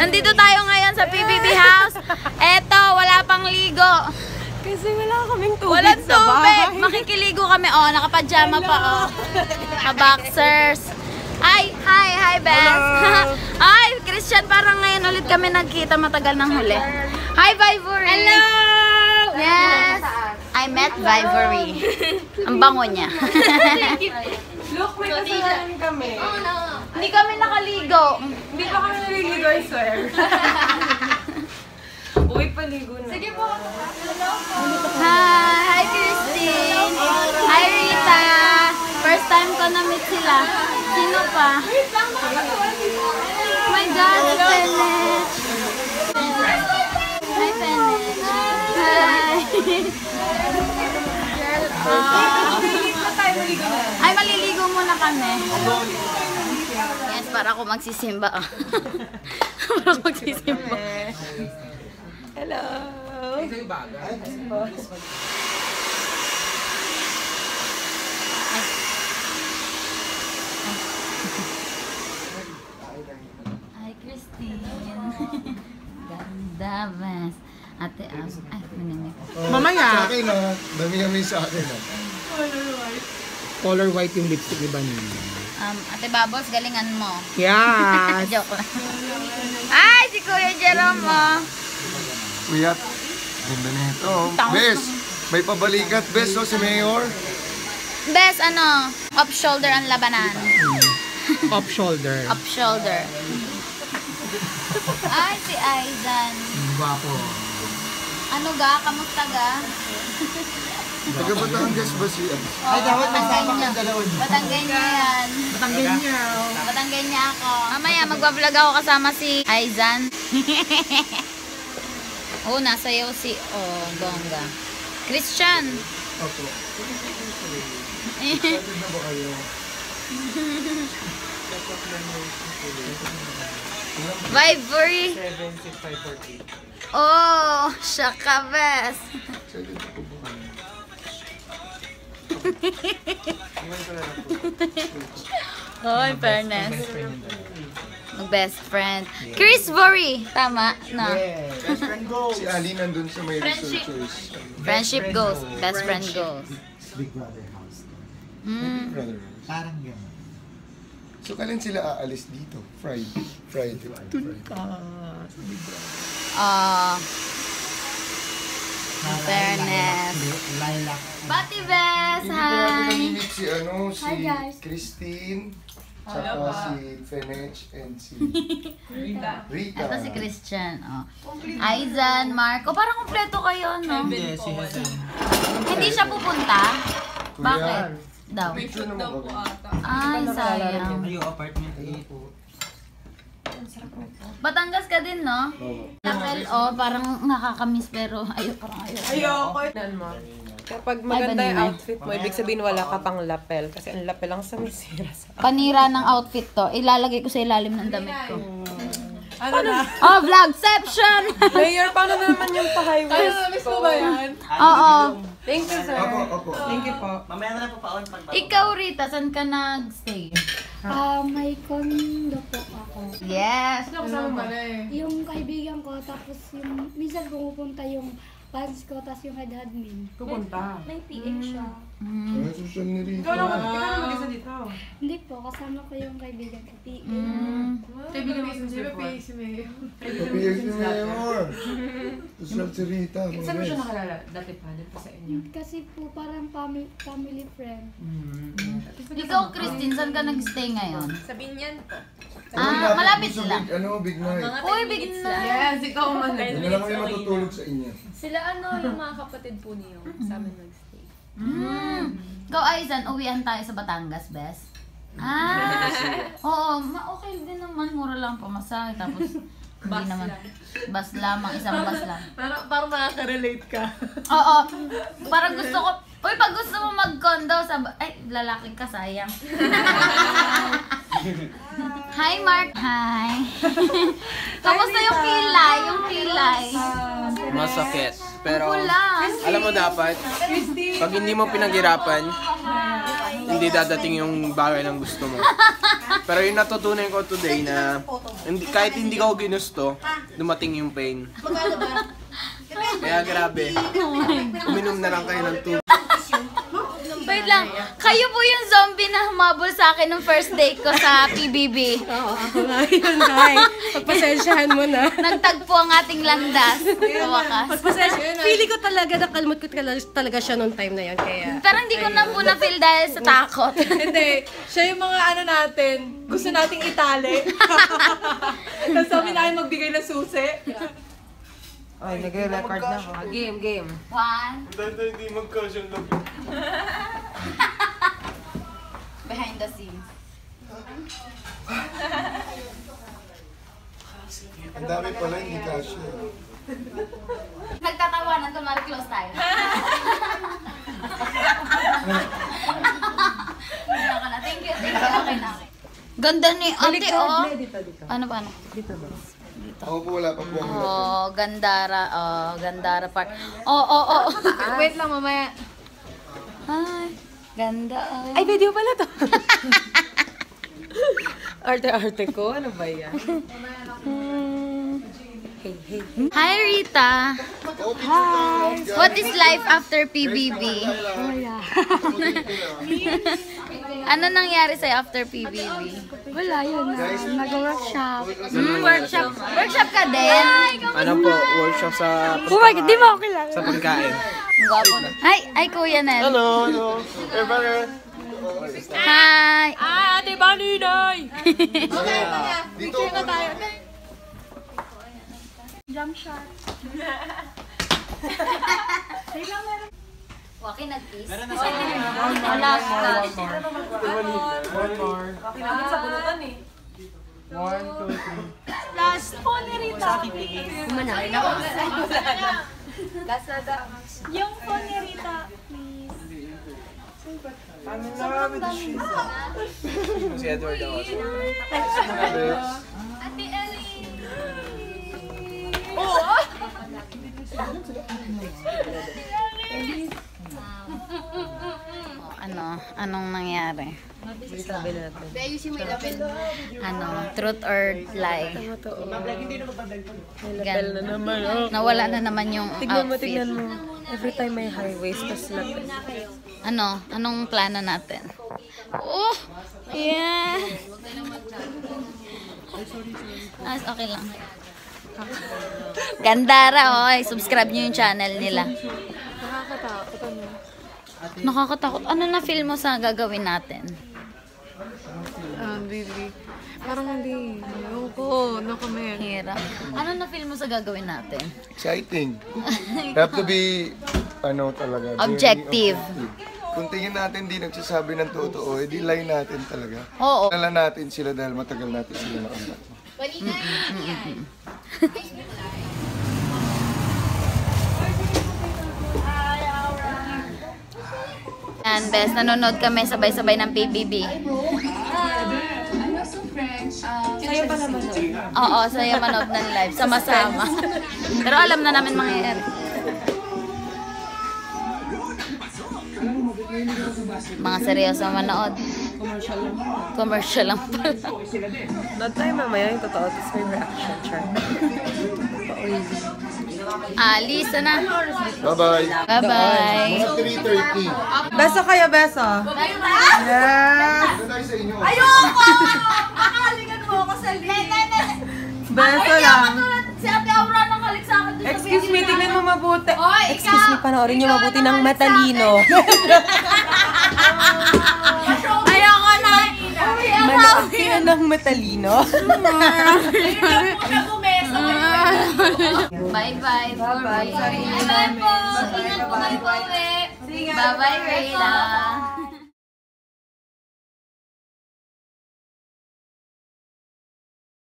Nandito tayo ngayon sa PBB House. Eto, wala pang ligo. Kasi wala kaming tubig Walang sa bahay. tubig. Makikiligo kami. Oh, nakapajama pa. Oh. Naka-boxers. Hi, Beth. Hi, Christian. Parang ngayon ulit kami nagkita, matagal ng huli. Hi, Vivory. Hello! Yes. I met Vivory. Ang bango niya. Look, may kasalanan kami. Hindi kami nakaligo. Hindi pa kami naliligo, I swear. Uy, paligo na. Sige po. Hi, Christine. Hi, Rita. First time ko na-meet sila. Sino pa? Oh my God, Fenech. Hi, Fenech. Hi. Ay, maliligo muna kami. Yes, para ako magsisimba. Para ako magsisimba. Hello. Hi, Christine. Ganda, Bes. Ate Am. Ay, manimik. Mamaya. Sa akin na, dami sa akin na. Color white yung lipstick ni Banin. Ate Babos, galingan mo. Yes. Joke lang. Ay, si Kuya Jerome mo. Kuya, ganda na ito. Bes, may pabalikat. Bes, si Mayor. Bes, off shoulder ang labanan. Off shoulder. Off shoulder. Ay, si Aizan. Guwapo. Ano ga? Kamusta ga? Taga Batangas ba siya? Ay, dapat may sama kang dalawin. Batanggenya yan. Batanggenya. Batanggenya ako. Mamaya, magbablog ako kasama si Aizan. Oh, nasayaw si... Oh, bongga. Christian. Opo. Eh. Pwede na ba kayo? Vivory. 76548. Oh, shaka bes. Oh, in fairness. Mag-best friend. Chris Vory. Tama? No. Best friend goes. Si Ali nandun sa may researchers. Friendship goes. Best friend goes. Big Brother house. Mm. Brother. Parang gano'n. So, kailan sila aalis dito? Friday. Fairness. Lilac. Bati Bes! Hindi ko natin Hi! namimit si Hi, guys. Christine, tsaka si Fenech, and si Rita. Ito si Christian. Oh. Aizan, Marco. Parang kumpleto kayo, no? Hindi siya pupunta? Bakit? Daw. Picture naman kami. Ay, sayang. Yung apartment 8. Batangas ka din, no? Lapel, oh, parang nakakamiss pero parang Ayoko. Kapag maganda yung outfit mo, ibig sabihin wala ka pang lapel. Kasi ang lapel lang sa misira sa... Panira ng outfit to. Ilalagay ko sa ilalim ng damit ko. Ano na? Oh, vlogception! Mayor, paano na naman yung pa-highways ko? Miss mo ba yan? Oo. Thank you, sir. Opo. Thank you po. Mamaya na lang po paon pag Ikaw, Rita, saan ka nag-stay? May condo po ako. Yes. Yung kaibigan ko, tapos yung minsan pumupunta yung fans ko, tapos yung head admin. Pupunta. May PA siya. Ano social ni Rita? Ikaw naman mag-isa dito. Hindi po, kasama ko yung kaibigan ko, PA. Kaibigan mo si Mayor. Kapiyag ni Mayor. Social si Rita. Saan mo siya nakalala? Dati pa, dito sa inyo. Kasi po parang family friend. Ikaw, Christine, saan ka nag-stay ngayon? Sa Binyan po. Malapit lang. Big night. Mga Uy, 10 big minutes na. lang. Yes, ikaw man. Ano lang kayo matutulog sa inyo? Sila yung mga kapatid po niyo sa amin nag-stay. Ikaw, Aizan, uwian tayo sa Batangas, Bes. Oo, okay din naman. Mura lang pamasahe. Tapos, hindi naman. Bus lamang, isang bus lang. Parang makaka-relate ka. Oo, parang gusto ko, uy, pag gusto mo mag-condo sa, ay, lalaki ka, sayang. Hi, Mark. Hi. Kamusta yung kilay? Masakit. Pero, Wala. alam mo dapat, pag hindi mo pinaghirapan, hindi dadating yung bagay ng gusto mo. Pero yung natutunan ko today na kahit hindi ko ginusto, dumating yung pain. Kaya grabe. Uminom na lang kayo ng tubig. Wait lang, kayo po yung zombie na humabol sa akin nung first day ko sa PBB. Oo, ako nga yun, Kai. Pagpasensyahan mo na. Nagtagpo ang ating landas. Sa wakas. Feeling ko talaga, nakalmot ko talaga siya nung time na yun, kaya... Pero hindi ko na po na-feel dahil sa takot. Hindi. Siya yung mga ano natin, gusto nating itali. Tapos sabi namin magbigay ng susi. Ay, nag-record na ako. Game. 1. Hindi magkasyang labi. Behind the scenes. Ang dami pala, hindi kasya. Nagtatawanan, kunwari close tayo. Ako na. Thank you. Okay na. Ganda ni ate, oh. Ano ba? Ako po, wala pa po ang Oh, Gandara. Oh, Gandara Park. Oh. Wait lang, mamaya. Hi. Ganda. Ay, video pala to. Arte-arte ko. Ano ba yan? Hi, Rita. Hi! What is life after PBB? Ano nangyari sa'yo after PBB? Wala yun na. Nag-workshop. Workshop. Workshop ka din? Ano po, workshop sa Oh my God, di mo ako kilala. sa pagkain. Ay, Kuya Nel. Hello. Everybody. Hi. Ate Baninay! Dito ako tayo. Jump shot. Waki nag-kiss. Last po ni Rita. Yung po ni Rita, please. Si Edward ako. Ate Ellie. Anong nangyari? Ano, truth or lie? Nawala na naman yung outfit. Tignan mo. Every time may high waist, tas lapit. Anong plano natin? Oh! Yeah! Okay lang. Gandara, oy. Subscribe nyo yung channel nila. Nakakatakot. Ano na feel mo sa gagawin natin? Baby. Parang hindi. Ewan ko. No comment. Hirap. Ano na feel mo sa gagawin natin? Exciting. Have to be, talaga. Objective. Kung tingin natin di nagsasabi ng totoo, edi lie natin talaga. Oo. Kilala natin sila dahil matagal natin sila nakambat. Yan, best. Nanonood kami sabay-sabay ng PBB. Sa'yo pa naman. Oo, sa'yo manood ng live. Sama-sama. Pero alam na namin mangyayari. Mga seryoso manood. Commercial lang pala. Not tayo mamaya yung totoo, tapos may reaction chart. Lisa na. Bye-bye. Bye-bye. Mga 3:30. Beso kayo, beso. Yes! Ito tayo sa inyo. Makakaligan mo ako sa Beso lang. Si Ate Aura nakalik sa akin. Excuse me, tingnan mo mabuti. Oy, Excuse me, panoorin niyo mabuti ng matalino. Ayoko na. Manood kayo ng matalino. Bye-bye. Bye-bye. Bye-bye po. Ingat po kayo po, Bye-bye, Rayla.